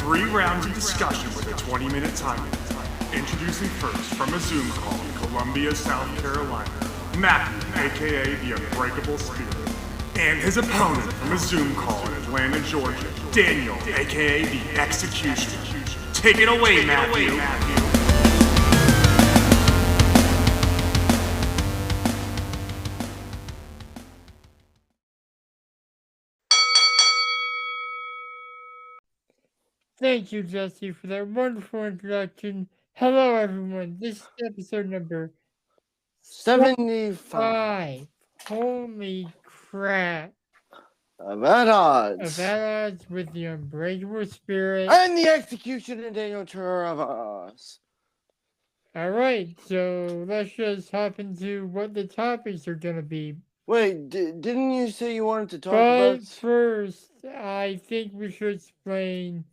3 rounds of discussion with a 20-minute time limit. Introducing first from a Zoom call in Columbia, South Carolina, Matthew, aka the Unbreakable Spirit. And his opponent from a Zoom call in Atlanta, Georgia, Daniel, aka the Executioner. Take it away, Matthew. Thank you, Jesse, for that wonderful introduction. Hello, everyone. This is episode number 75 5. Holy crap. of At Odds. Of At Odds with the Unbreakable Spirit. And the Execution of Daniel Turner of Oz. Alright, so let's just hop into what the topics are going to be. Wait, didn't you say you wanted to talk But about... first, I think we should explain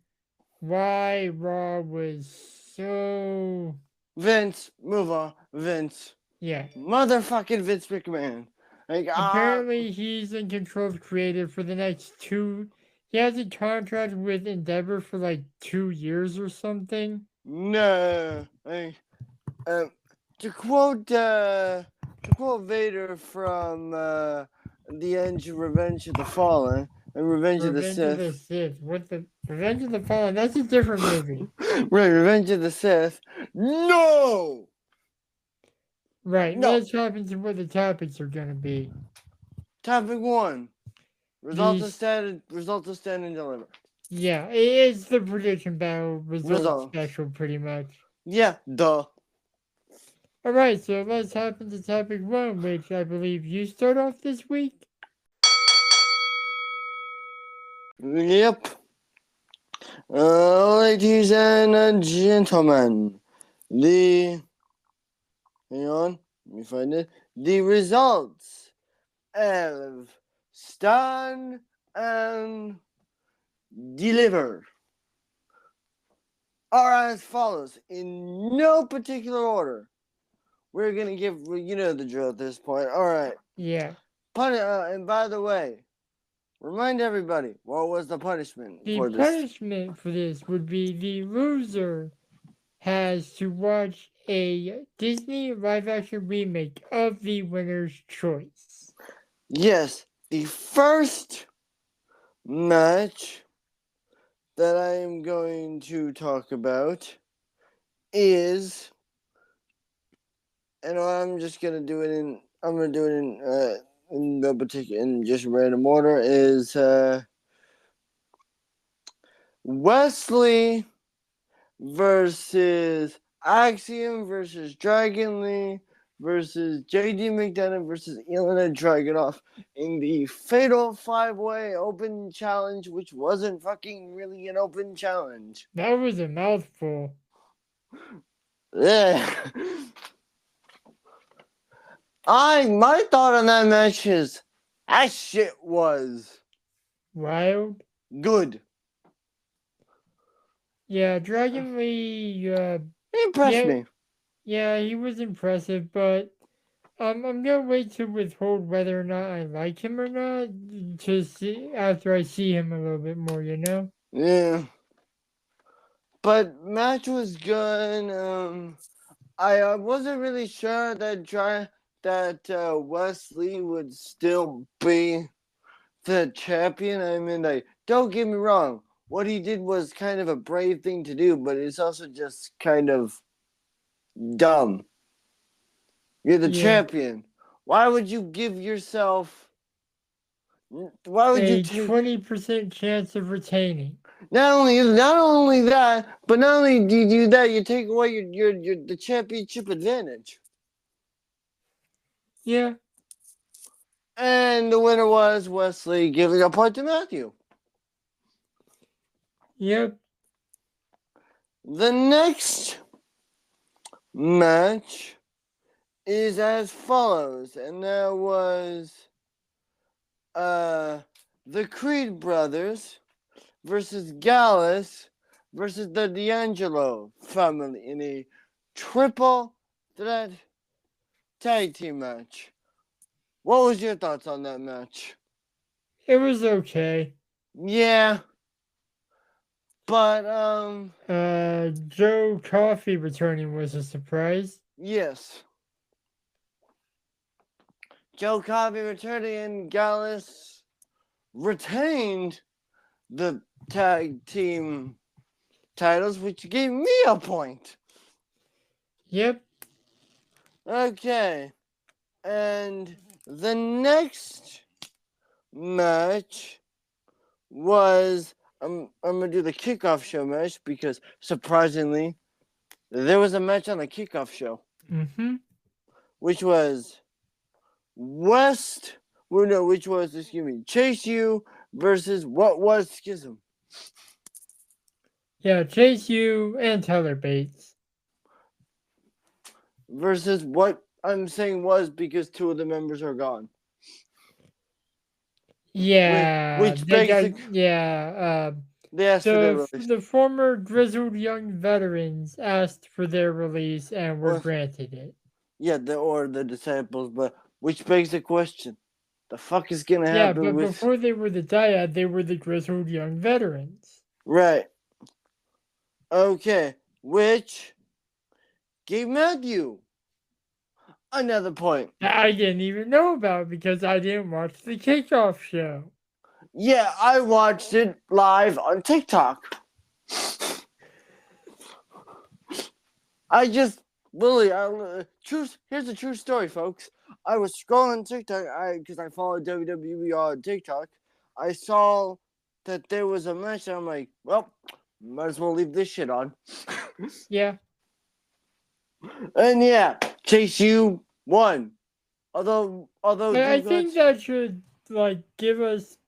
why Raw was so... Vince, move on. Vince. Yeah. Motherfucking Vince McMahon. Like, apparently, he's in control of creative for the next 2. He has a contract with Endeavor for like 2 years or something. No. Like, to quote Vader from the end of Revenge of the Fallen and Revenge of the Sith. What the Revenge of the Fallen? That's a different movie. Right, Revenge of the Sith. No. Right. No. Let's hop into what the topics are gonna be. Topic 1. Result of stand and deliver. Yeah, it's the prediction battle result special, pretty much. Yeah, duh. Alright, so let's hop into topic 1, which I believe you start off this week. Yep. Ladies and gentlemen, hang on, let me find it. The results of Stand and Deliver are as follows, in no particular order. We're gonna give, you know the drill at this point. All right. Yeah. And by the way, remind everybody, what was the punishment for this? The punishment for this would be the loser has to watch a Disney live-action remake of The Winner's Choice. Yes, the first match that I am going to talk about is, and I'm just gonna do it in, in no particular, in just random order, is Wesley versus Axiom versus Dragon Lee versus JD McDonough versus Ilya Dragunov in the Fatal 5-Way Open Challenge, which wasn't fucking really an open challenge. That was a mouthful. Yeah. My thought on that match is that shit was wild. Good. Yeah, Dragon Lee he impressed me. Yeah, he was impressive, but I'm gonna wait to withhold whether or not I like him or not to see after I see him a little bit more, you know? Yeah. But match was good. I wasn't really sure that Wesley would still be the champion. I mean, like, don't get me wrong. What he did was kind of a brave thing to do, but it's also just kind of dumb. You're the champion. Why would you give yourself? Why would you take 20% chance of retaining? Not only that, but not only do you do that, you take away the championship advantage. Yeah. And the winner was Wesley, giving a point to Matthew. Yep. The next match is as follows, and that was the Creed brothers versus Gallus versus the D'Angelo family in a triple threat tag team match. What was your thoughts on that match? It was okay. Yeah. But Joe Coffey returning was a surprise. yes. Joe Coffey returning and Gallus retained the tag team titles, which gave me a point. Yep. Okay. And the next match was I'm gonna do the kickoff show match because surprisingly there was a match on the kickoff show, Mm-hmm. which was Chase U versus what was Schism Yeah, Chase U and Tyler Bates. versus what I'm saying was because two of the members are gone. Yeah, Which they got basic they asked for their release. the former grizzled young veterans asked for their release and were Well, granted it. Yeah, the disciples, but which begs the question: the fuck is gonna Yeah, happen but with before they were the dyad, they were the grizzled young veterans. right? Okay, which gave Matthew another point. That I didn't even know about because I didn't watch the kickoff show. Yeah, I watched it live on TikTok. I just Lily, here's a true story, folks. I was scrolling TikTok because I follow WWE on TikTok. I saw that there was a match, and I'm like, well, might as well leave this shit on. Yeah. And yeah, Chase U won. Although I think that should give us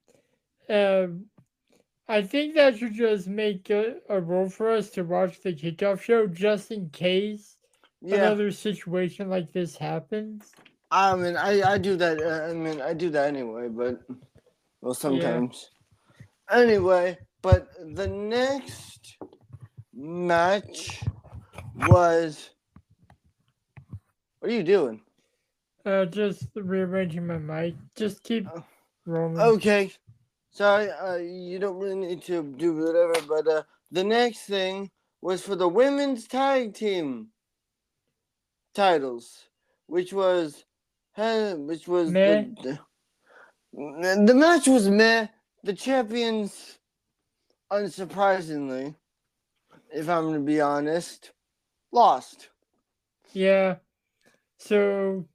I think that should just make a rule for us to watch the kickoff show just in case another situation like this happens. I mean, I do that. I do that anyway, but well, sometimes. Yeah. Anyway, but the next match was. What are you doing? Just rearranging my mic. Just keep rolling. Okay. Sorry, you don't really need to do whatever, but the next thing was for the women's tag team titles, which was meh. The match was meh. The champions, unsurprisingly, if I'm going to be honest, lost. Yeah. So,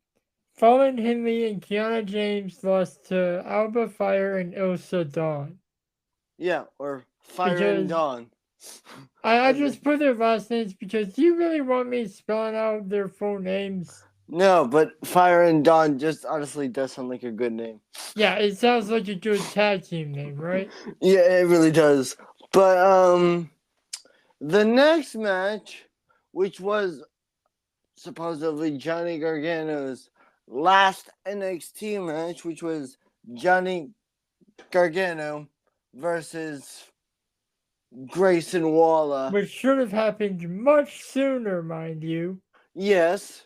Fallon Henley and Kiana James lost to Alba Fire and Ilsa Dawn. Yeah, or Fire and Dawn. I just put their last names because do you really want me spelling out their full names? No, but Fire and Dawn just honestly does sound like a good name. Yeah, it sounds like a good tag team name, right? Yeah, it really does. But the next match, which was supposedly Johnny Gargano's last NXT match, which was Johnny Gargano versus Grayson Waller. Which should have happened much sooner, mind you. Yes.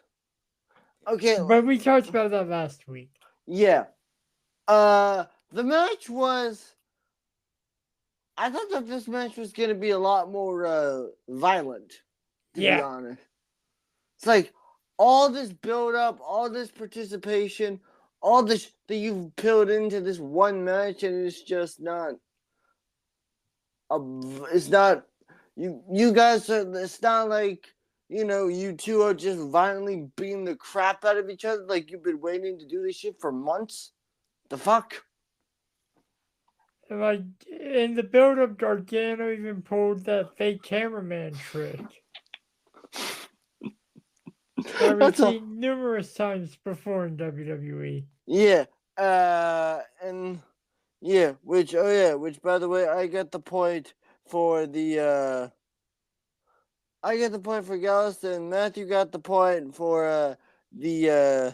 Okay. But we talked about that last week. Yeah. The match was... I thought that this match was going to be a lot more violent, to be honest. It's like all this build-up, all this participation, all this that you've put into this one match, and it's just not... it's not... You guys are... It's not like... you two are just violently beating the crap out of each other like you've been waiting to do this shit for months. The fuck? Like, in the build-up, Gargano even pulled that fake cameraman trick. That we've seen numerous times before in WWE. Yeah. Which by the way, I get the point for the I get the point for Gallus, and Matthew got the point for the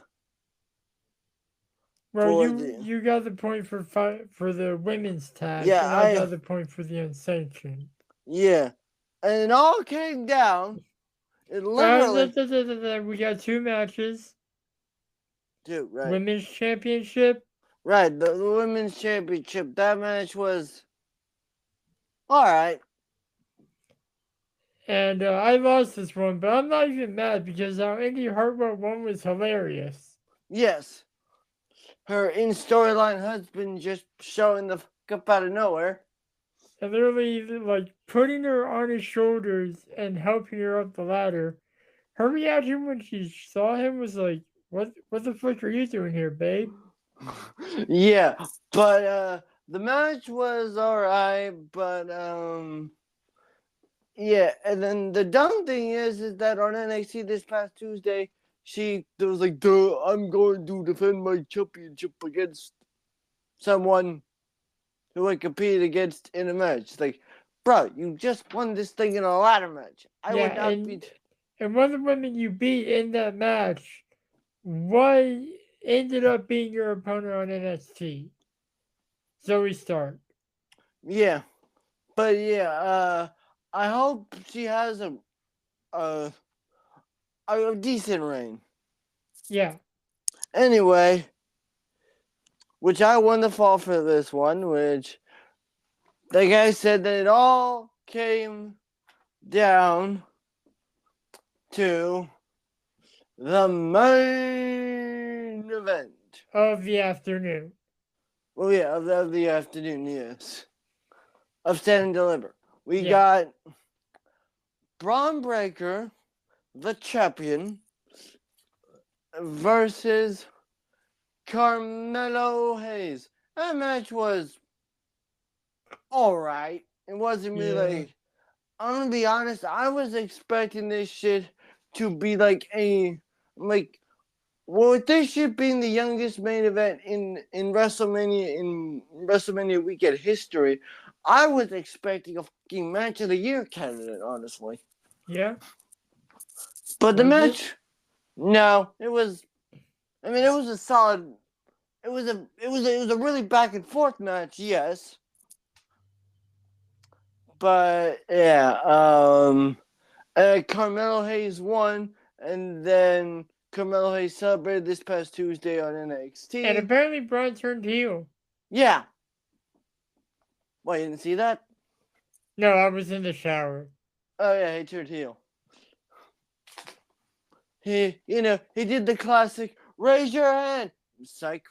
well, you got the point for the women's tag. Yeah, and I got the point for the unsanctioned. Yeah, and it all came down. It literally. We got two matches. Two, right? Women's championship. Right, the women's championship. That match was all right. And I lost this one, but I'm not even mad because our Indy Hartwell one was hilarious. Yes. Her in storyline husband just showing the fuck up out of nowhere. And literally, like, putting her on his shoulders and helping her up the ladder. Her reaction when she saw him was like, what the fuck are you doing here, babe? Yeah, but the match was alright, but yeah, and then the dumb thing is that on NXT this past Tuesday, there was like, duh, I'm going to defend my championship against someone who I competed against in a match. Like, bro, you just won this thing in a ladder match. I would not be. And one of the women you beat in that match was ended up being your opponent on NXT. Zoe Stark. Yeah, but yeah, I hope she has a decent reign. Yeah. Anyway, which I won the fall for this one, which the guy said that it all came down to the main event Of the afternoon. Well, yeah, of the afternoon, yes. Of Stand and Deliver. We got Braun Breaker, the champion, versus Carmelo Hayes. That match was alright. It wasn't really like. I'm gonna be honest, I was expecting this shit to be like with this shit being the youngest main event in WrestleMania weekend history, I was expecting a fucking match of the year candidate, honestly. Yeah. But the match, no, it was. I mean, it was a solid. It was a really back and forth match, yes. But yeah, Carmelo Hayes won, and then Carmelo Hayes celebrated this past Tuesday on NXT. And apparently Braun turned heel. Yeah. Why, you didn't see that? No, I was in the shower. Oh yeah, he turned heel. He did the classic, raise your hand, psych.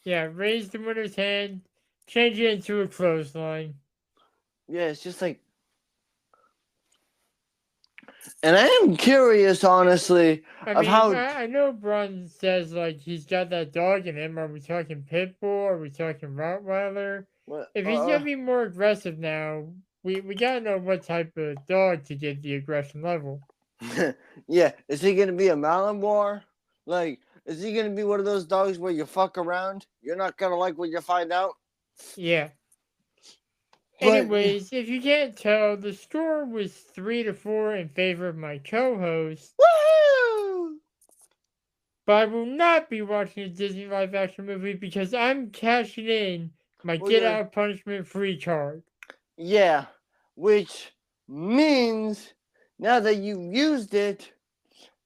Yeah, raise the winner's hand, change it into a clothesline. Yeah, it's just like, and I am curious, honestly, I know Braun says like he's got that dog in him. Are we talking Pitbull? Are we talking Rottweiler? If he's gonna be more aggressive now, we gotta know what type of dog to get the aggression level. Yeah, is he gonna be a Malinois? Like, is he gonna be one of those dogs where you fuck around? You're not gonna like what you find out? Yeah. Anyways, if you can't tell, the score was 3-4 in favor of my co-host. Woohoo! But I will not be watching a Disney live action movie because I'm cashing in my get out of punishment free card. Yeah, which means now that you've used it,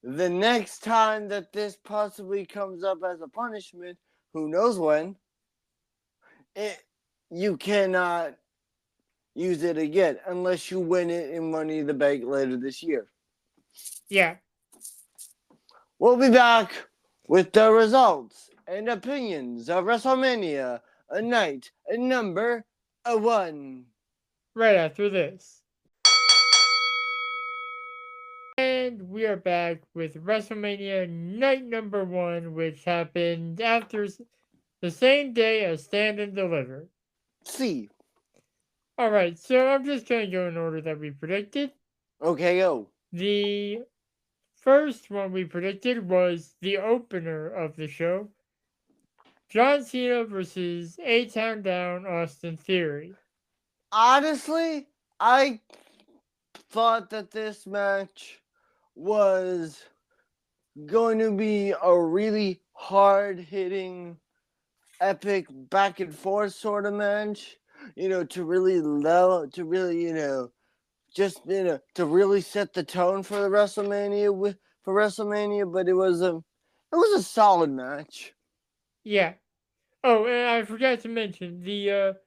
the next time that this possibly comes up as a punishment, who knows when, you cannot use it again unless you win it in Money in the Bank later this year. Yeah. We'll be back with the results and opinions of WrestleMania night number 1. Right after this. And we are back with WrestleMania night number 1, which happened after the same day as Stand and Deliver. See. Alright, so I'm just going to go in order that we predicted. Okay, go. The first one we predicted was the opener of the show. John Cena versus A-Town Down Austin Theory. Honestly, I thought that this match was going to be a really hard-hitting, epic back and forth sort of match. To really set the tone for the WrestleMania but it was a solid match. Yeah. Oh, and I forgot to mention the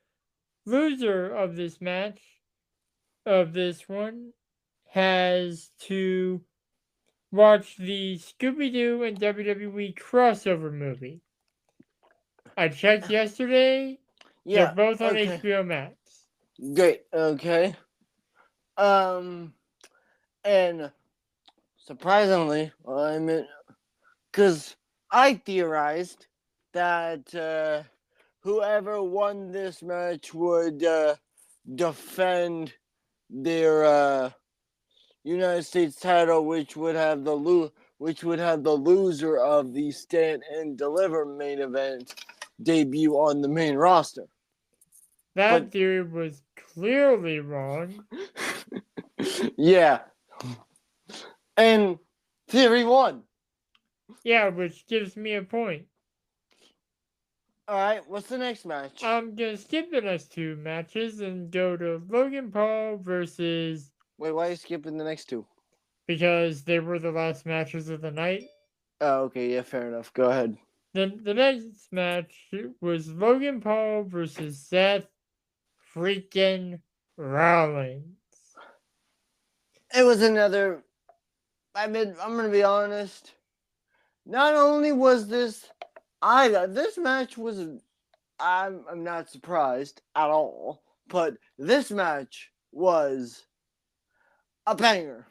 loser of this match, of this one, has to watch the Scooby-Doo and WWE crossover movie. I checked yesterday. Yeah. They're both on okay. HBO Max. Great. Okay. And surprisingly, because I theorized that whoever won this match would defend their United States title, which would have the loser of the Stand and Deliver main event debut on the main roster. That theory was clearly wrong. Yeah. And theory won. Yeah, which gives me a point. Alright, what's the next match? I'm gonna skip the next two matches and go to Logan Paul versus. Wait, why are you skipping the next two? Because they were the last matches of the night. Oh, okay, yeah, fair enough. Go ahead. Then the next match was Logan Paul versus Seth freaking Rollins. It was another. I'm gonna be honest. Not only was this match was. I'm not surprised at all, but this match was a banger.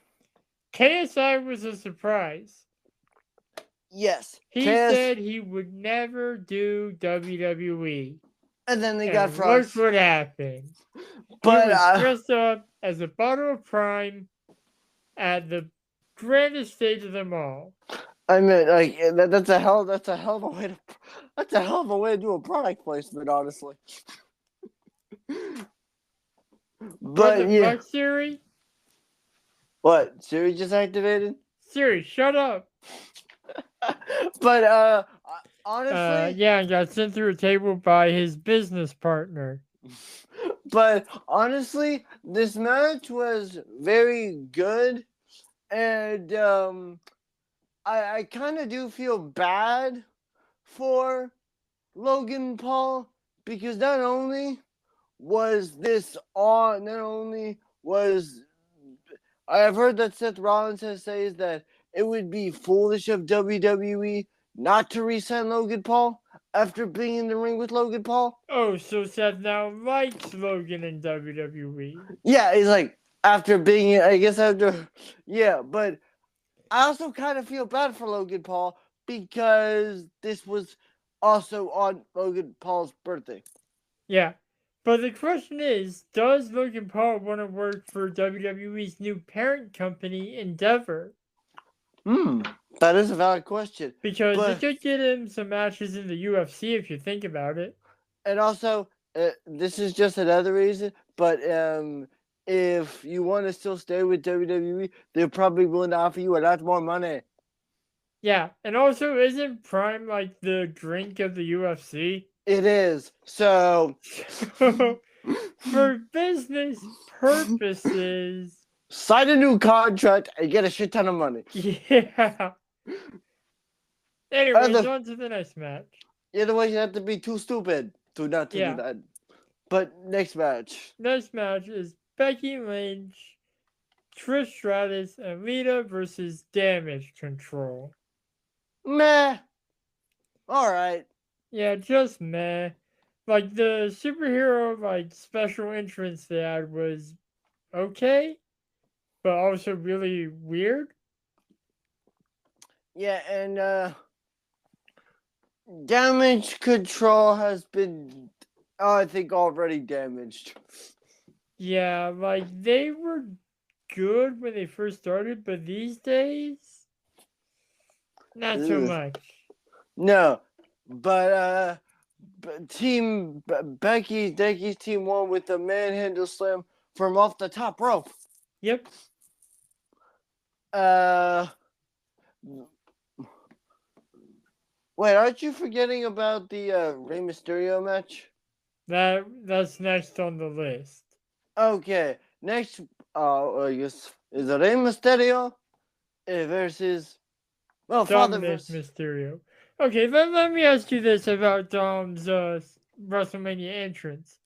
KSI was a surprise. Yes. He said he would never do WWE. And then they got look what happened. But he was dressed up as a bottle of Prime at the grandest stage of them all. I mean, like that's a hell of a way to do a product placement, honestly. But yeah. Fuck, Siri? What? Siri just activated? Siri, shut up. But honestly, yeah, I got sent through a table by his business partner. But honestly, this match was very good, and I kind of do feel bad for Logan Paul because not only was I have heard that Seth Rollins has says that it would be foolish of WWE not to re-sign Logan Paul after being in the ring with Logan Paul. Oh, so Seth now likes Logan in WWE. Yeah, he's like, yeah, but I also kind of feel bad for Logan Paul because this was also on Logan Paul's birthday. Yeah, but the question is, does Logan Paul want to work for WWE's new parent company, Endeavor? That is a valid question. Because it could get him some matches in the UFC if you think about it. And also, this is just another reason, but if you want to still stay with WWE, they're probably willing to offer you a lot more money. Yeah, and also, isn't Prime like the drink of the UFC? It is. So for business purposes, sign a new contract and get a shit ton of money. Yeah. Anyways, on to the next match. Otherwise, you have to be too stupid to not to do that. But next match. Next match is Becky Lynch, Trish Stratus, and Lita versus Damage Control. Meh. Alright. Yeah, just meh. Like, the superhero, special entrance they had was okay, but also really weird. Yeah, and Damage Control has been, I think, already damaged. Yeah, they were good when they first started, but these days, not so much. No, but Becky's team won with the manhandle slam from off the top rope. Yep. Wait, aren't you forgetting about the Rey Mysterio match? That's next on the list. Okay, next, I guess is Rey Mysterio versus Father Mysterio. Okay, let me ask you this about Dom's WrestleMania entrance.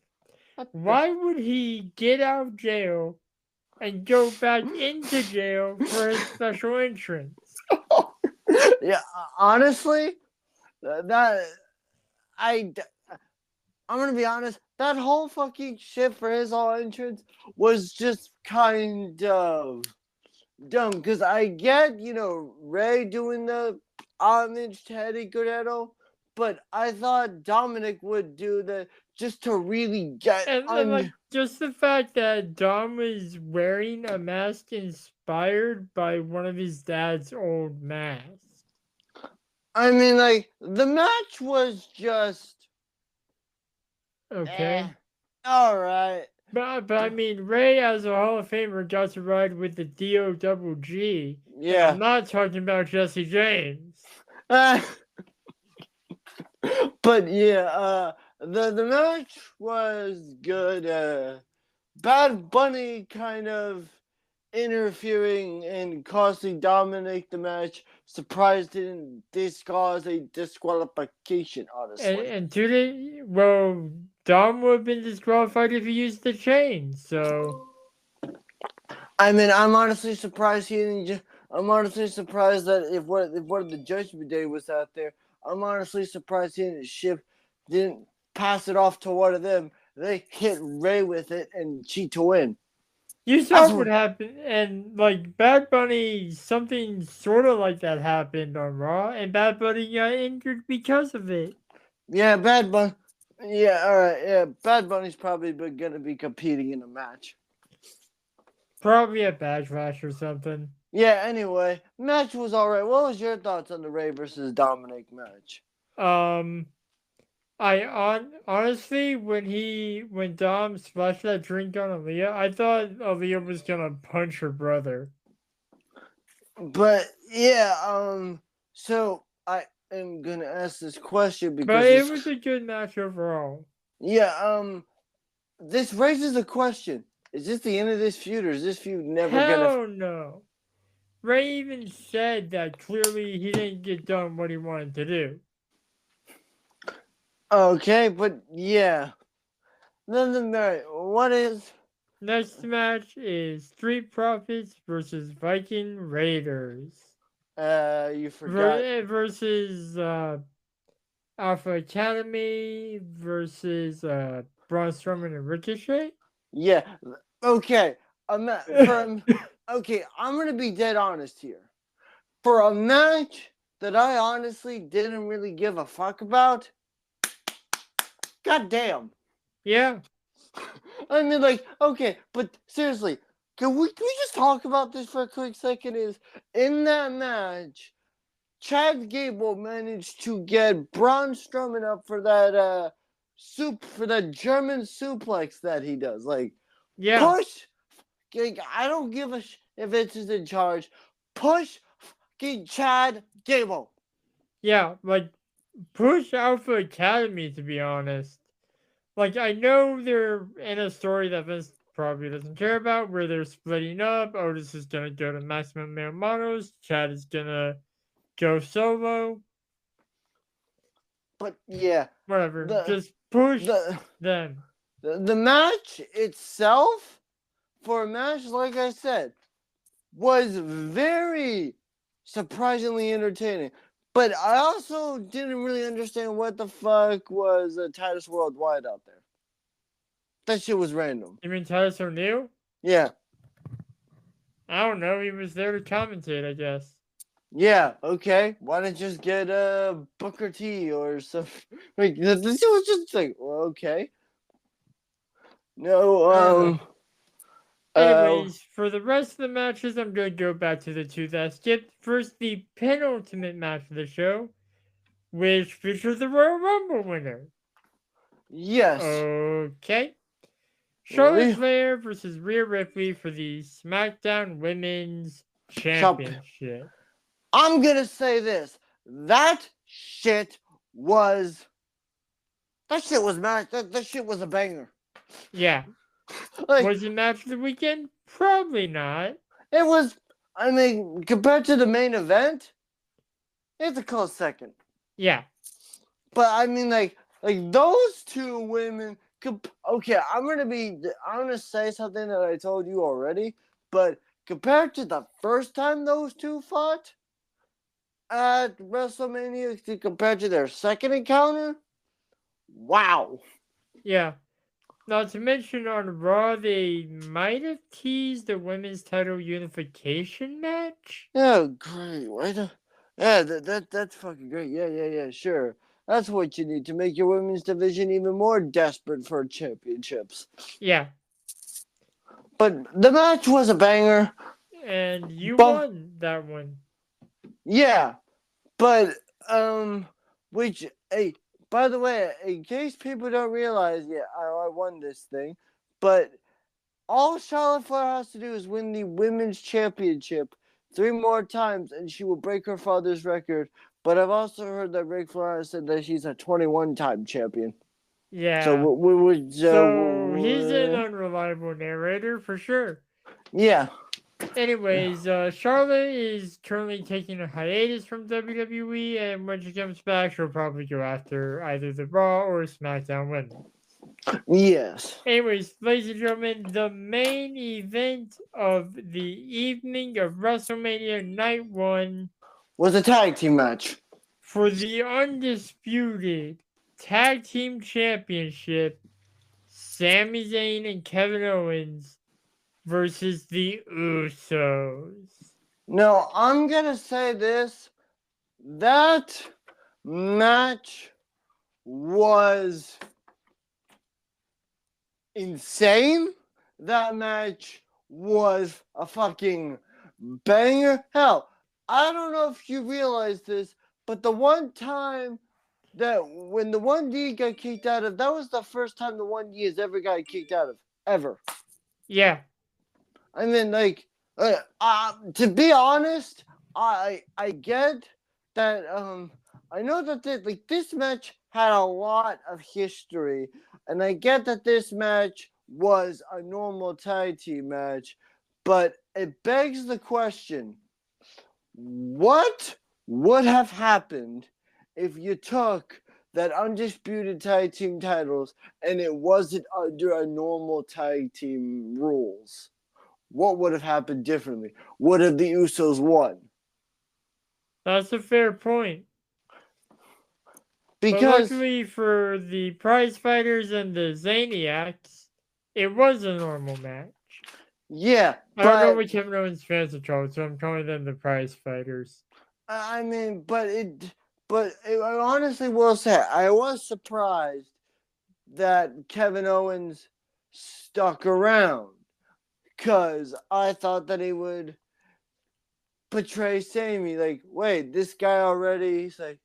Why would he get out of jail, and go back into jail for his special entrance. Yeah, honestly, that I'm gonna be honest. That whole fucking shit for his all entrance was just kind of dumb. Because I get, Ray doing the homage to Eddie Guerrero, but I thought Dominic would do the just to really get and like just the fact that Dom was wearing a mask inspired by one of his dad's old masks. I mean, like, the match was just okay. All right. But I mean, Ray as a Hall of Famer got to ride with the DOGG. Yeah. I'm not talking about Jesse James. But yeah, the match was good. Bad Bunny kind of interfering and costing Dominic the match. Surprised didn't cause a disqualification, honestly. And Dom would have been disqualified if he used the chain, so. I mean, I'm honestly surprised he didn't. I'm honestly surprised that if one of the Judgment Day was out there, I'm honestly surprised he didn't pass it off to one of them. They hit Ray with it and cheat to win. You saw what happened, and like Bad Bunny, something sort of like that happened on Raw, and Bad Bunny got injured because of it. Yeah, Bad Bunny. Yeah, all right. Yeah, Bad Bunny's probably going to be competing in a match. Probably a Backlash or something. Yeah, anyway, match was all right. What was your thoughts on the Ray versus Dominic match? Honestly, when Dom splashed that drink on Aaliyah, I thought Aaliyah was gonna punch her brother. But yeah, so I am gonna ask this question because it was a good match overall. Yeah, this raises a question. Is this the end of this feud, or is this feud never Hell no. Ray even said that clearly he didn't get done what he wanted to do. Okay, but yeah. What is... Next match is Street Profits versus Viking Raiders. You forgot. Versus Alpha Academy versus Braun Strowman and Ricochet? Yeah. Okay. Okay, I'm going to be dead honest here. For a match that I honestly didn't really give a fuck about, goddamn. Yeah. I mean, like, okay, but seriously, can we just talk about this for a quick second? Is in that match, Chad Gable managed to get Braun Strowman up for that for that German suplex that he does. Like, yeah. Push. Like, I don't give a if it's in charge. Push fucking Chad Gable. Yeah, like, push Alpha Academy, to be honest. Like, I know they're in a story that Vince probably doesn't care about, where they're splitting up. Otis is going to go to Maximum Male Models. Chad is going to go solo. But, yeah. Whatever. Just push them. The match itself, for a match, like I said, was very surprisingly entertaining. But I also didn't really understand what the fuck was Titus Worldwide out there. That shit was random. You mean Titus O'Neil? Yeah. I don't know. He was there to commentate, I guess. Yeah, okay. Why not just get Booker T or something? Like, this was just like, well, okay. No, Anyways, for the rest of the matches, I'm going to go back to the two that skipped. First, the penultimate match of the show, which featured the Royal Rumble winner. Yes. Okay. Charlotte Flair versus Rhea Ripley for the SmackDown Women's Championship. I'm going to say this. That shit was a banger. Yeah. Like, was it match of the weekend? Probably not. It was, I mean, compared to the main event, it's a close second. Yeah. But I mean, like those two women okay, I'm gonna say something that I told you already, but compared to the first time those two fought at WrestleMania, compared to their second encounter, wow. Yeah. Not to mention on Raw, they might have teased the women's title unification match. Yeah, great. Yeah, that's fucking great. Yeah. Sure. That's what you need to make your women's division even more desperate for championships. Yeah. But the match was a banger. And you But won that one. yeah, but which hey, by the way, in case people don't realize, yeah, I won this thing, but all Charlotte Flair has to do is win the women's championship 3 more times, and she will break her father's record. But I've also heard that Ric Flair has said that she's a 21-time champion. Yeah. So he's an unreliable narrator for sure. Yeah. Anyways, Charlotte is currently taking a hiatus from WWE, and when she comes back, she'll probably go after either the Raw or SmackDown women. Yes. Anyways, ladies and gentlemen, the main event of the evening of WrestleMania Night 1 was a tag team match for the undisputed Tag Team Championship. Sami Zayn and Kevin Owens versus the Usos. No, I'm gonna say this. That match was insane. That match was a fucking banger. Hell, I don't know if you realize this, but the one time that when the 1D got kicked out of, that was the first time the 1D has ever got kicked out of. Ever. Yeah. I mean, like, to be honest, I get that. I know that this match had a lot of history, and I get that this match was a normal tag team match, but it begs the question: what would have happened if you took that undisputed tag team titles and it wasn't under a normal tag team rules? What would have happened differently? Would have the Usos won? That's a fair point. Because but luckily for the prize fighters and the Zaniacs, it was a normal match. Yeah, I don't know what Kevin Owens fans are called, so I'm calling them the prize fighters. I mean, but I honestly will say I was surprised that Kevin Owens stuck around, because I thought that he would betray Sami. Like, wait, this guy already, he's like,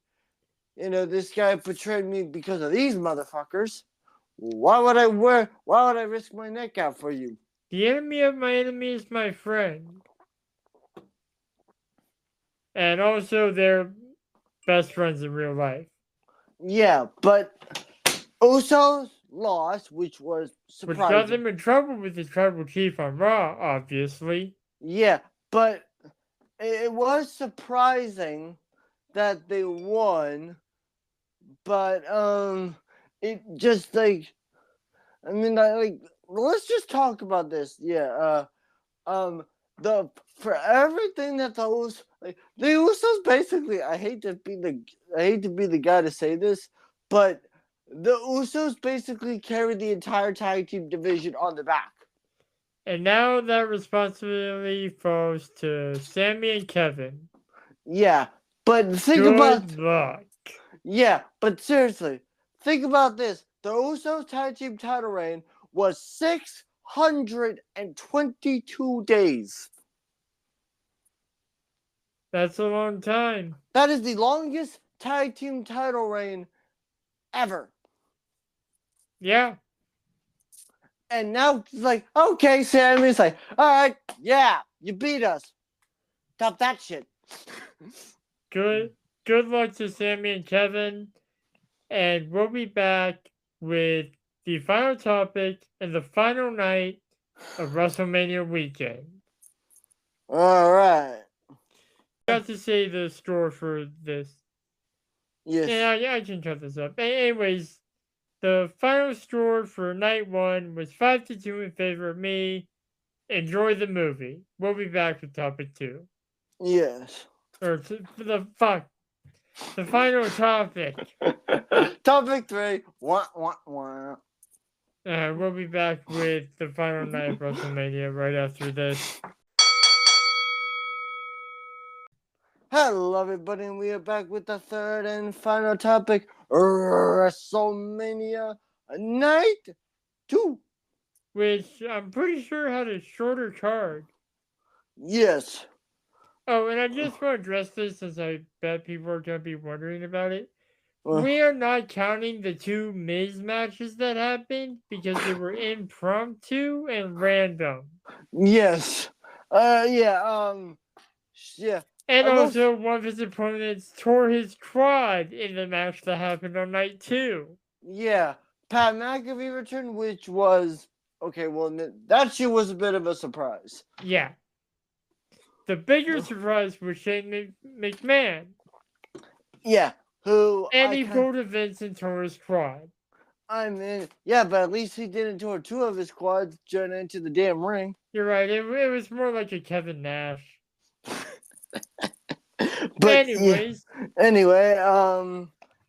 this guy betrayed me because of these motherfuckers. Why would I risk my neck out for you? The enemy of my enemy is my friend. And also, they're best friends in real life. Yeah, but Usos lost, which was surprising. Which got them in trouble with the Tribal Chief on Raw, obviously. Yeah, but it was surprising that they won. But it just let's just talk about this. Yeah. For everything that the Usos basically, I hate to be the guy to say this, but the Usos basically carry the entire tag team division on their back. And now that responsibility falls to Sami and Kevin. Yeah, but think Good luck. Yeah, but seriously, think about this. The Usos tag team title reign was 622 days. That's a long time. That is the longest tag team title reign ever. Yeah. And now it's like, okay, Sami's like, all right, yeah, you beat us. Stop that shit. Good luck to Sami and Kevin. And we'll be back with the final topic and the final night of WrestleMania weekend. All right. I got to say the score for this. Yes. Yeah, I can cut this up. Anyways, The final score for night 1 was 5-2 in favor of me. Enjoy the movie. We'll be back with topic 2. Yes. Or the final topic. Topic 3. Wah, wah, wah. We'll be back with the final night of WrestleMania right after this. Hello, everybody, and we are back with the third and final topic: WrestleMania Night 2. Which I'm pretty sure had a shorter card. Yes. Oh, and I just want to address this since I bet people are going to be wondering about it. We are not counting the 2 Miz matches that happened because they were impromptu and random. Yes. Yeah. And also, one of his opponents tore his quad in the match that happened on night 2. Yeah. Pat McAfee returned, which was okay. Well, that shit was a bit of a surprise. Yeah. The bigger surprise was Shane McMahon. Yeah. And he pulled a Vince and tore his quad. I mean, yeah, but at least he didn't tore 2 of his quads joining into the damn ring. You're right. It was more like a Kevin Nash. But anyways. Anyway,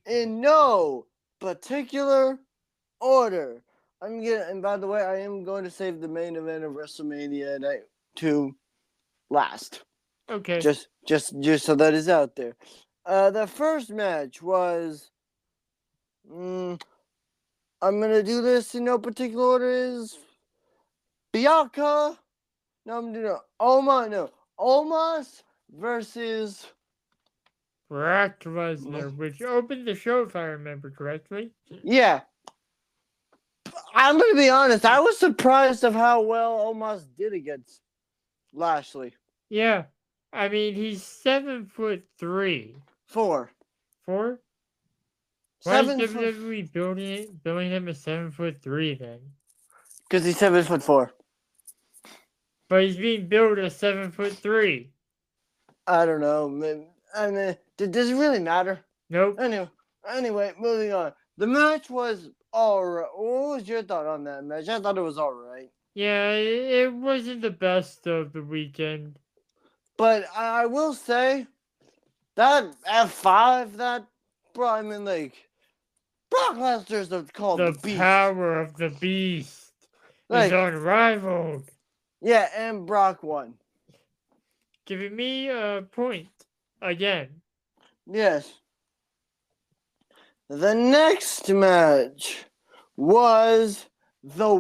in no particular order, and by the way, I am going to save the main event of WrestleMania Night 2 last. Okay. Just so that is out there. The first match was, I'm gonna do this in no particular order. Is Bianca? No, I'm doing Omos versus Brock Lesnar, which opened the show, if I remember correctly. Yeah. I'm going to be honest. I was surprised of how well Omos did against Lashley. Yeah. I mean, he's 7'3". 4. 4? Why is WWE billing him as 7'3" then? Because he's 7'4". But he's being billed as 7'3". I don't know. I mean, does it really matter? Nope. Anyway, moving on. The match was alright. What was your thought on that match? I thought it was alright. Yeah, it wasn't the best of the weekend. But I will say that F5, Brock Lesnar's called the Beast. The power of the Beast is unrivaled. Yeah, and Brock won. Giving me a point again. Yes. The next match was the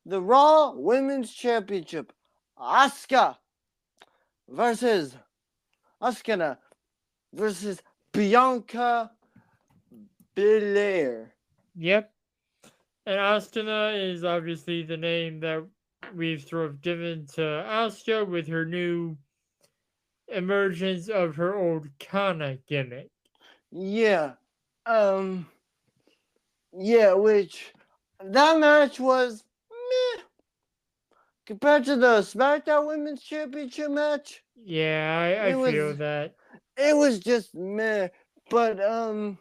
Raw Women's Championship. Asuka versus Bianca Belair. Yep. And Asuka is obviously the name that we've sort of given to Asuka with her new emergence of her old Kana gimmick. Yeah. Which that match was meh compared to the SmackDown Women's Championship match. Yeah, I feel that. It was just meh. But and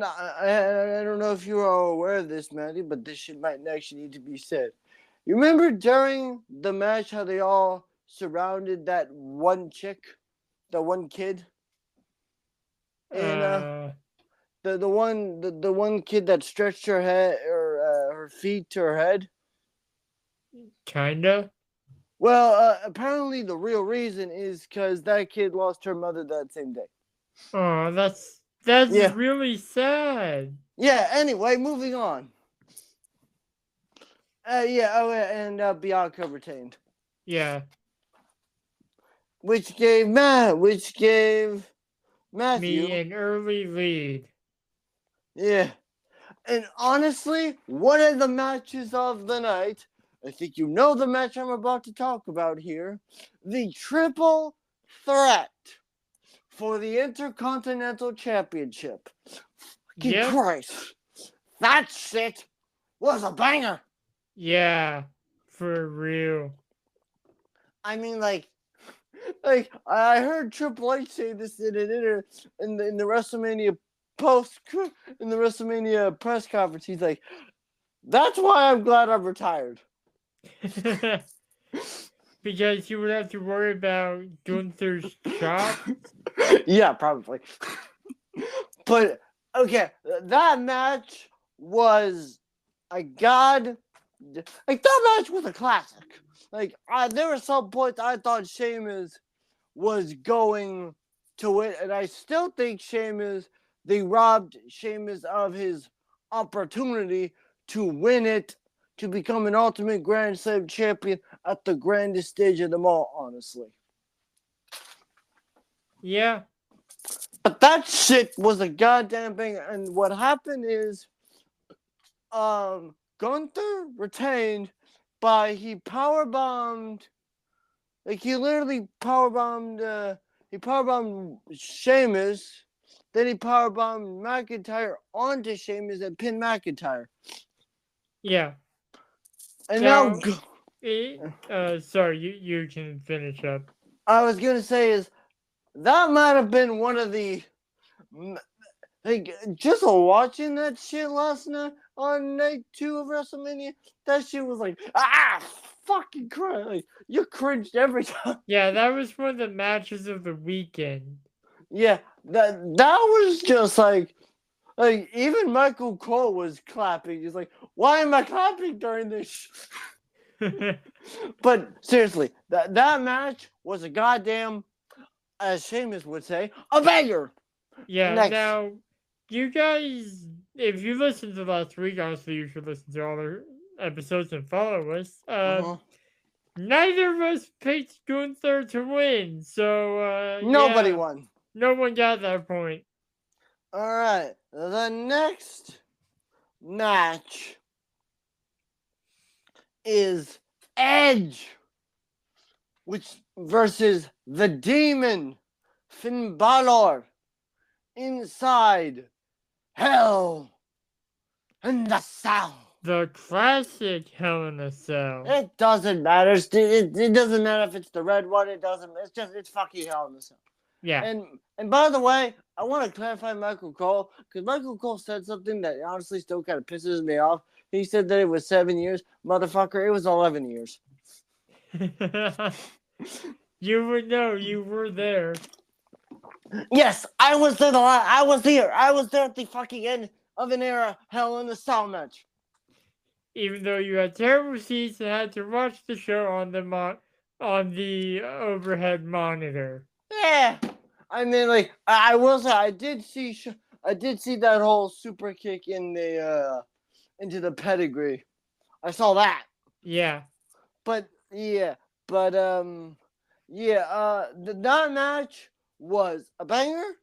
I don't know if you are aware of this, Maddie, but this shit might actually need to be said. You remember during the match how they all surrounded that one chick, the one kid, and the one kid that stretched her head or her feet to her head. Kinda. Well, apparently the real reason is because that kid lost her mother that same day. Oh, that's really sad. Yeah. Anyway, moving on. And Bianca retained. Yeah. Which gave Matthew me an early lead. Yeah. And honestly, one of the matches of the night, I think you know the match I'm about to talk about here, the triple threat for the Intercontinental Championship. Yep. Christ. That shit was a banger. Yeah, for real. I mean, like I heard Triple H say this in the WrestleMania in the WrestleMania press conference, he's like, "That's why I'm glad I'm retired." Because you would have to worry about Gunther's chop. Yeah, probably. But okay, that match was a god. Like that match was a classic. Like there were some points I thought Sheamus was going to win, and I still think they robbed Sheamus of his opportunity to win it, to become an Ultimate Grand Slam champion at the grandest stage of them all, honestly. Yeah. But that shit was a goddamn thing, and what happened is, Gunther retained by he powerbombed, like he literally powerbombed Sheamus, then he powerbombed McIntyre onto Sheamus and pinned McIntyre. Yeah. And now sorry, you can finish up. I was gonna say is that might have been one of the, like, just watching that shit last night on night 2 of WrestleMania, that shit was like, fucking cringe. Like, you cringed every time. Yeah, that was one of the matches of the weekend. Yeah, that was just like even Michael Cole was clapping. He's like, why am I clapping during this? But seriously, that match was a goddamn, as Sheamus would say, a banger. Yeah, now, you guys, if you listened to last week, honestly, you should listen to all the episodes and follow us. Neither of us picked Gunther to win, so, nobody won. No one got that point. All right, the next match is Edge, versus the Demon, Finn Balor, inside Hell in the Cell. The classic Hell in a Cell. It doesn't matter. It doesn't matter if it's the red one. It doesn't. It's fucking Hell in a Cell. Yeah. And by the way, I want to clarify Michael Cole, because Michael Cole said something that honestly still kind of pisses me off. He said that it was 7 years. Motherfucker, it was 11 years. You would know. You were there. Yes, I was there. I was there. I was there at the fucking end of an era Hell in a Cell match. Even though you had terrible seats and had to watch the show on the overhead monitor. Yeah, I mean, like, I will say, I did see that whole super kick in the into the pedigree. I saw that. Yeah. That match was a banger.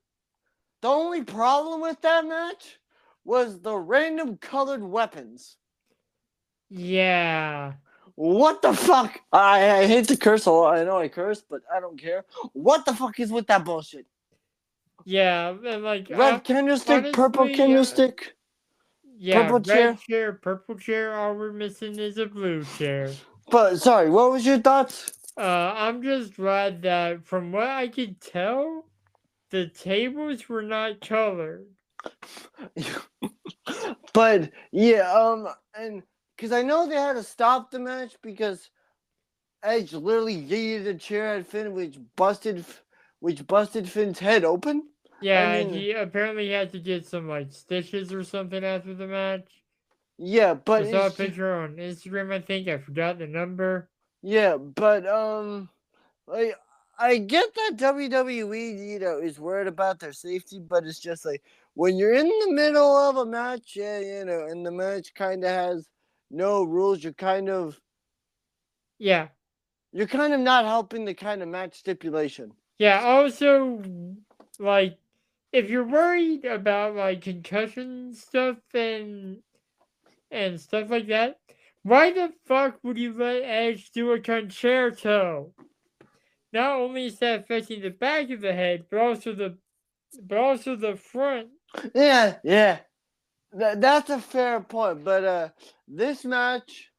The only problem with that match was the random colored weapons. Yeah. What the fuck? I hate to curse a lot. I know I curse, but I don't care. What the fuck is with that bullshit? Yeah, and like red candlestick, honestly, purple candlestick. Yeah, purple chair, purple chair. All we're missing is a blue chair. But sorry, what was your thoughts? I'm just glad that from what I could tell, the tables were not colored. But yeah, and because I know they had to stop the match because Edge literally yeeted a chair at Finn, which busted Finn's head open. Yeah, he apparently had to get some like stitches or something after the match. Yeah, but I saw a picture on Instagram. I think I forgot the number. Yeah, but like, I get that WWE, is worried about their safety, but it's just like when you're in the middle of a match, and the match kind of has no rules, you're kind of not helping the kind of match stipulation. Yeah, also, like, if you're worried about like concussion stuff and stuff like that, why the fuck would you let Edge do a concerto? Not only is that affecting the back of the head, but also the front. Yeah. That's a fair point. But this match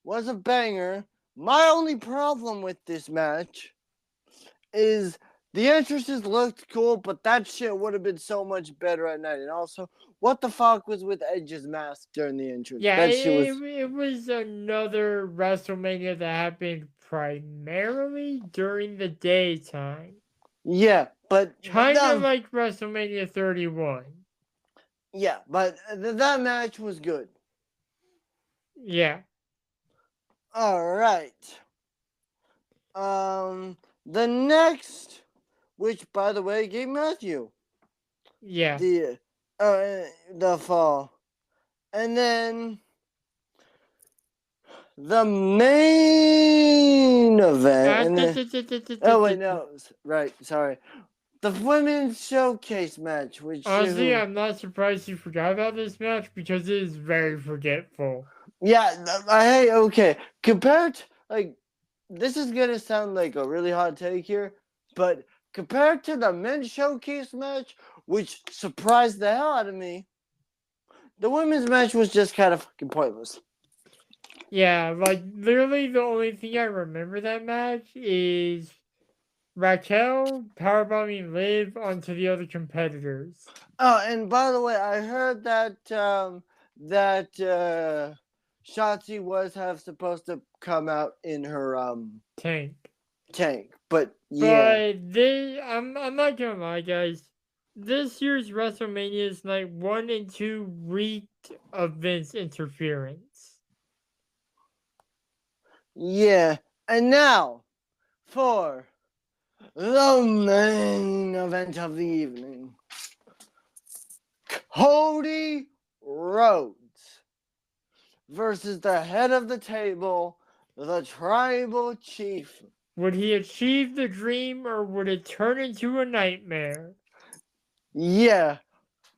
was a banger. My only problem with this match is the entrances looked cool, but that shit would have been so much better at night. And also, what the fuck was with Edge's mask during the entrance? Yeah, that shit was. it was another WrestleMania that happened primarily during the daytime. Yeah, but kind of like WrestleMania 31. Yeah, but that match was good. Yeah. All right. The next, which by the way gave Matthew. Yeah. The fall, and then the main event. Oh wait, no, right. Sorry. The women's showcase match, which honestly, I'm not surprised you forgot about this match because it is very forgetful. Yeah, hey, okay. Compared, like, this is gonna sound like a really hot take here, but compared to the men's showcase match, which surprised the hell out of me, the women's match was just kind of fucking pointless. Yeah, like literally the only thing I remember that match is Raquel powerbombing Liv onto the other competitors. Oh, and by the way, I heard that Shotzi was supposed to come out in her tank. But yeah. But I'm not gonna lie, guys. This year's WrestleMania is like 1 and 2 reeked of Vince interference. Yeah, and now for the main event of the evening. Cody Rhodes versus the head of the table, the tribal chief. Would he achieve the dream or would it turn into a nightmare? Yeah,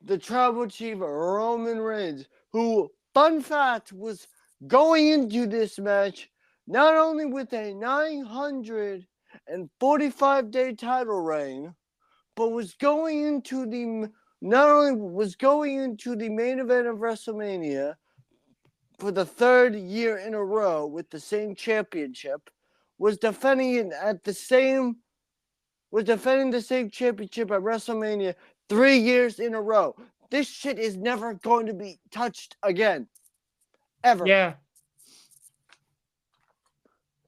the tribal chief Roman Reigns, who, fun fact, was going into this match not only with a 945-day title reign, but was going into the main event of WrestleMania for the third year in a row with the same championship, was defending the same championship at WrestleMania 3 years in a row. This shit is never going to be touched again. Ever. Yeah.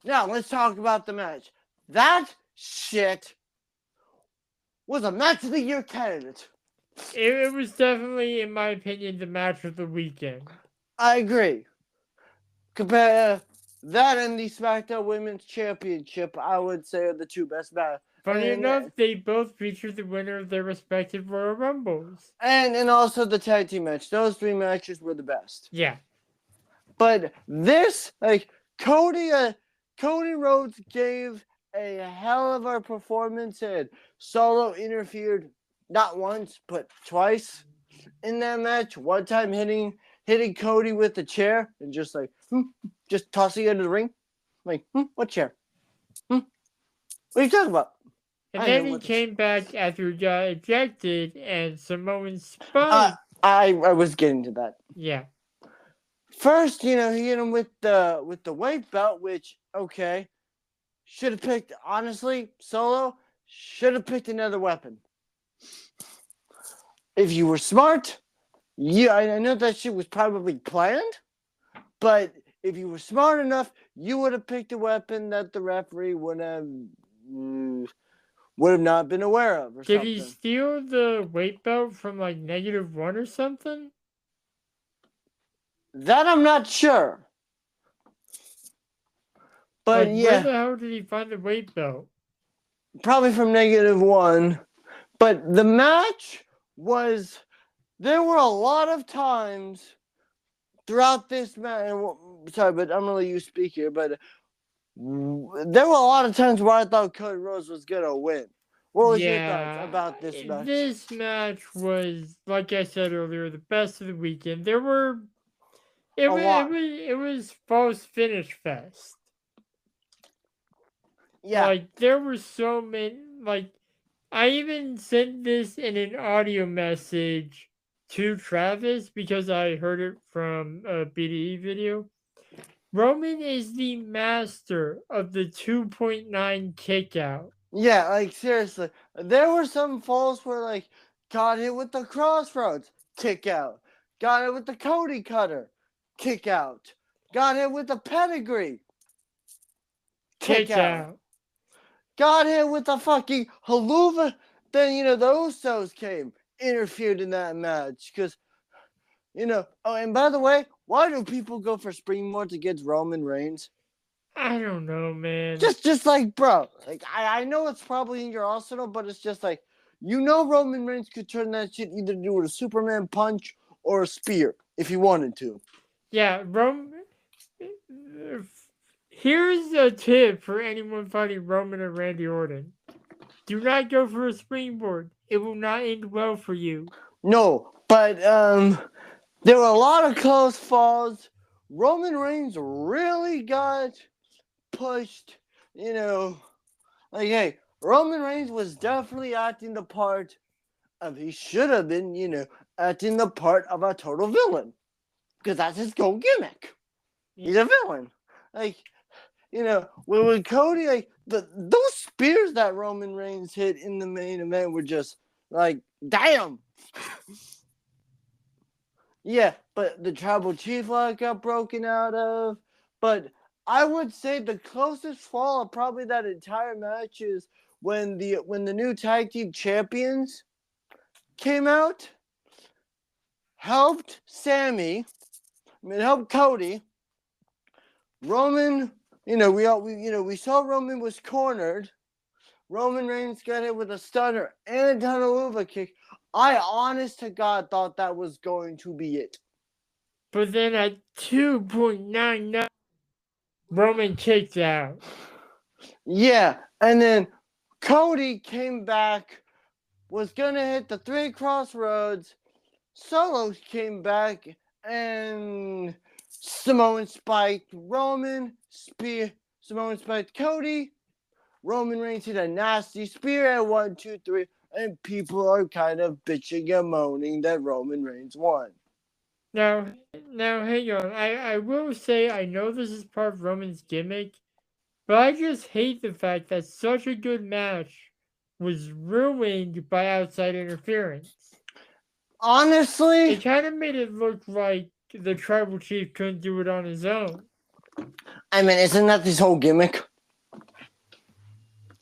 Now, let's talk about the match. That shit was a match of the year candidate. It was definitely, in my opinion, the match of the weekend. I agree. Compare that and the SmackDown Women's Championship, I would say, are the two best matches. Funny enough, they both featured the winner of their respective Royal Rumbles. And also the tag team match. Those 3 matches were the best. Yeah. But this, like, Cody Rhodes gave a hell of a performance, and Solo interfered not once, but twice in that match. One time hitting Cody with the chair and just like, just tossing it into the ring. Like, what chair? What are you talking about? And then he came back after he got ejected, and Samoan Spike. I was getting to that. Yeah. First, he hit him with the weight belt, which, okay, should have picked, honestly, Solo should have picked another weapon. If you were smart, I know that shit was probably planned, but if you were smart enough, you would have picked a weapon that the referee would have not been aware of. Or Did something. he steal the weight belt from like -1 or something? That I'm not sure. But like, yeah. Where the hell did he find the weight belt? Probably from -1. But the match was, there were a lot of times throughout this match. Sorry, but I'm going to let you speak here. But there were a lot of times where I thought Cody Rhodes was going to win. What was your thoughts about this match? This match was, like I said earlier, the best of the weekend. There were, it was false finish fest. Yeah. Like, there were so many, like, I even sent this in an audio message to Travis because I heard it from a BDE video. Roman is the master of the 2.9 kick out. Yeah, like seriously, there were some falls where like got hit with the crossroads, kick out. Got hit with the Cody cutter, kick out. Got hit with the pedigree, kick out. Got hit with the fucking haluva. Then the Usos came, interfered in that match because Oh, and by the way, why do people go for springboards against Roman Reigns? I don't know, man. Just like, bro, like I know it's probably in your arsenal, but it's just like Roman Reigns could turn that shit either do with a Superman punch or a spear if he wanted to. Yeah, here's a tip for anyone fighting Roman or Randy Orton. Do not go for a springboard. It will not end well for you. No, but there were a lot of close falls. Roman Reigns really got pushed, like, hey, Roman Reigns was definitely acting the part of, he should have been, acting the part of a total villain. Because that's his whole gimmick. He's a villain. Like, with Cody, like, those spears that Roman Reigns hit in the main event were just, like, damn. Yeah, but the Tribal Chief lock got broken out of. But I would say the closest fall of probably that entire match is when the new tag team champions came out, helped Sammy, helped Cody. Roman, we saw Roman was cornered. Roman Reigns got hit with a stunner and a Tanaluva kick. I, honest to God, thought that was going to be it. But then at 2.99, Roman kicked out. Yeah, and then Cody came back, was going to hit the 3 crossroads. Solo came back, and Samoan spiked Roman. Samoan spiked Cody. Roman Reigns hit a nasty spear at 1, 2, 3, and people are kind of bitching and moaning that Roman Reigns won. Now, hang on. I will say I know this is part of Roman's gimmick, but I just hate the fact that such a good match was ruined by outside interference. Honestly, it kind of made it look like the Tribal Chief couldn't do it on his own. I mean, isn't that his whole gimmick?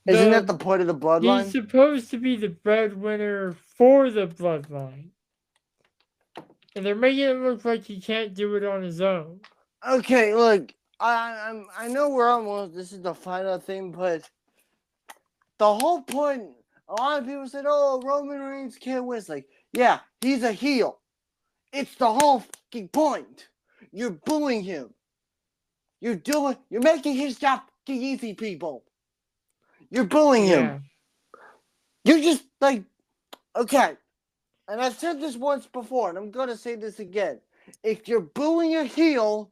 Isn't that the point of the bloodline? He's supposed to be the breadwinner for the bloodline. And they're making it look like he can't do it on his own. Okay, look, I know we're almost, this is the final thing, but the whole point, a lot of people said, oh, Roman Reigns can't win. It's like, yeah, he's a heel. It's the whole fucking point. You're booing him. You're making his job easy, people. You're booing him. You're just like, okay. And I've said this once before, and I'm going to say this again. If you're booing a heel,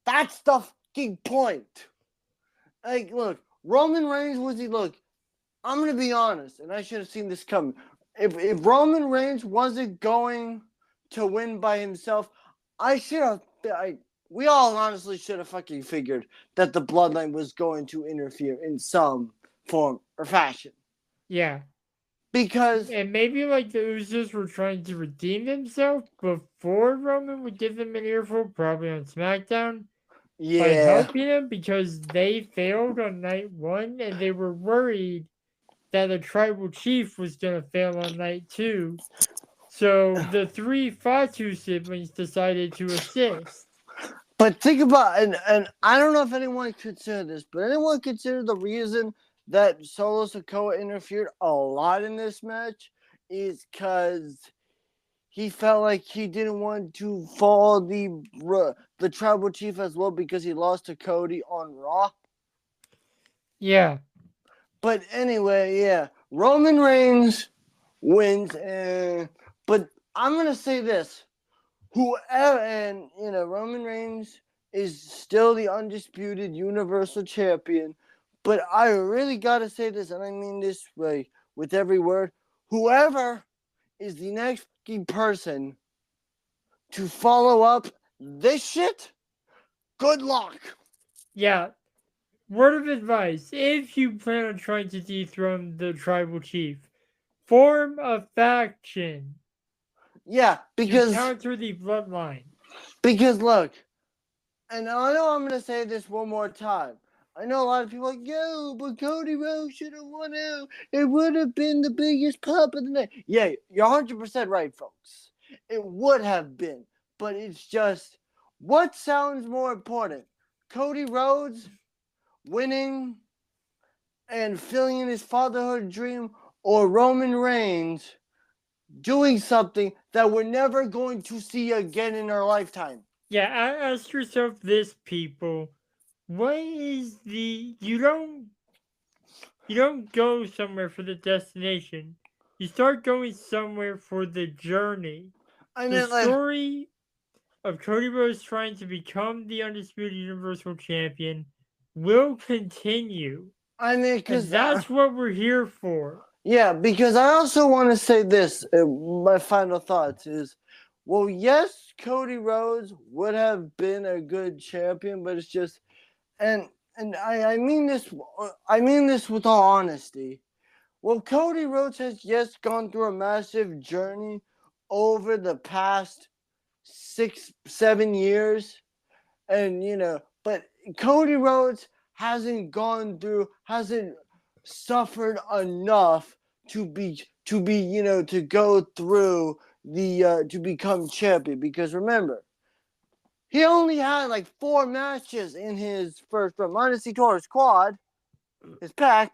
that's the fucking point. Like, look, Roman Reigns I'm going to be honest, and I should have seen this coming. If Roman Reigns wasn't going to win by himself, we all honestly should have fucking figured that the bloodline was going to interfere in some form or fashion. Yeah. Because... And maybe like the Usos were trying to redeem themselves before Roman would give them an earful, probably on SmackDown. Yeah. By helping him because they failed on night 1 and they were worried that the Tribal Chief was going to fail on night 2. So the 3 Fatu siblings decided to assist. But think about, and I don't know if anyone considered this, but anyone consider the reason that Solo Sikoa interfered a lot in this match is because he felt like he didn't want to follow the Tribal Chief as well because he lost to Cody on Raw. Yeah. But anyway, yeah, Roman Reigns wins, but I'm going to say this. Roman Reigns is still the undisputed Universal Champion, but I really got to say this, and I mean this way with every word. Whoever is the next person to follow up this shit, good luck. Yeah. word of advice, if you plan on trying to dethrone the tribal chief, form a faction. Yeah, because you counter the bloodline. Because look, and I know I'm gonna say this one more time. I know a lot of people are like, yo, but Cody Rhodes should have won out. It would have been the biggest pop of the night. Yeah, you're 100% right, folks. It would have been, but it's just what sounds more important, Cody Rhodes winning and filling his fatherhood dream, or Roman Reigns doing something that we're never going to see again in our lifetime? Yeah, ask yourself this, people. What is the you don't go somewhere for the destination. You start going somewhere for the journey. The story of Cody Rhodes trying to become the Undisputed Universal Champion will continue. Because that's what we're here for. Yeah, because I also want to say this. My final thoughts is, well, yes, Cody Rhodes would have been a good champion, but it's just, and I mean this with all honesty. Well, Cody Rhodes has gone through a massive journey over the past 6-7 years, and but Cody Rhodes hasn't suffered enough to go through to become champion. Because remember, he only had like 4 matches in his first run, minus he tore his quad, his pec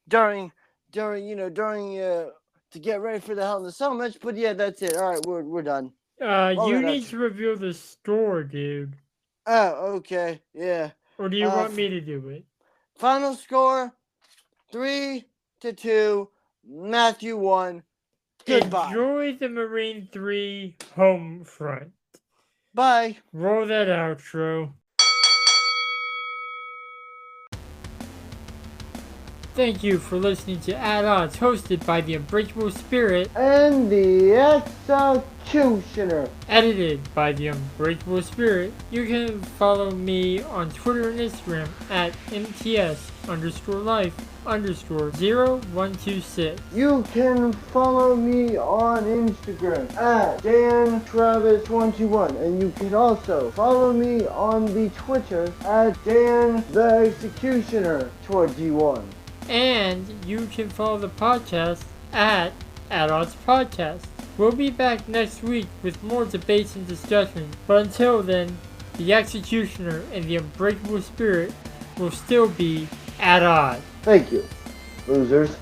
during to get ready for the Hell in the Cell match. But yeah, that's it. All right, we're done. You need to reveal the score, dude. Oh, okay, yeah. Or do you want me to do it? Final score: 3-2. Matthew won. Goodbye. Enjoy the Marine 3 home front. Bye. Roll that outro. Thank you for listening to At Odds, hosted by the Unbreakable Spirit and the Executioner. Edited by the Unbreakable Spirit. You can follow me on Twitter and Instagram at MTS_life_0126. You can follow me on Instagram at DanTravis121, and you can also follow me on the Twitter at DanTheExecutioner21. And you can follow the podcast at Odds Podcast. We'll be back next week with more debates and discussion. But until then, the Executioner and the Unbreakable Spirit will still be at odds. Thank you, losers.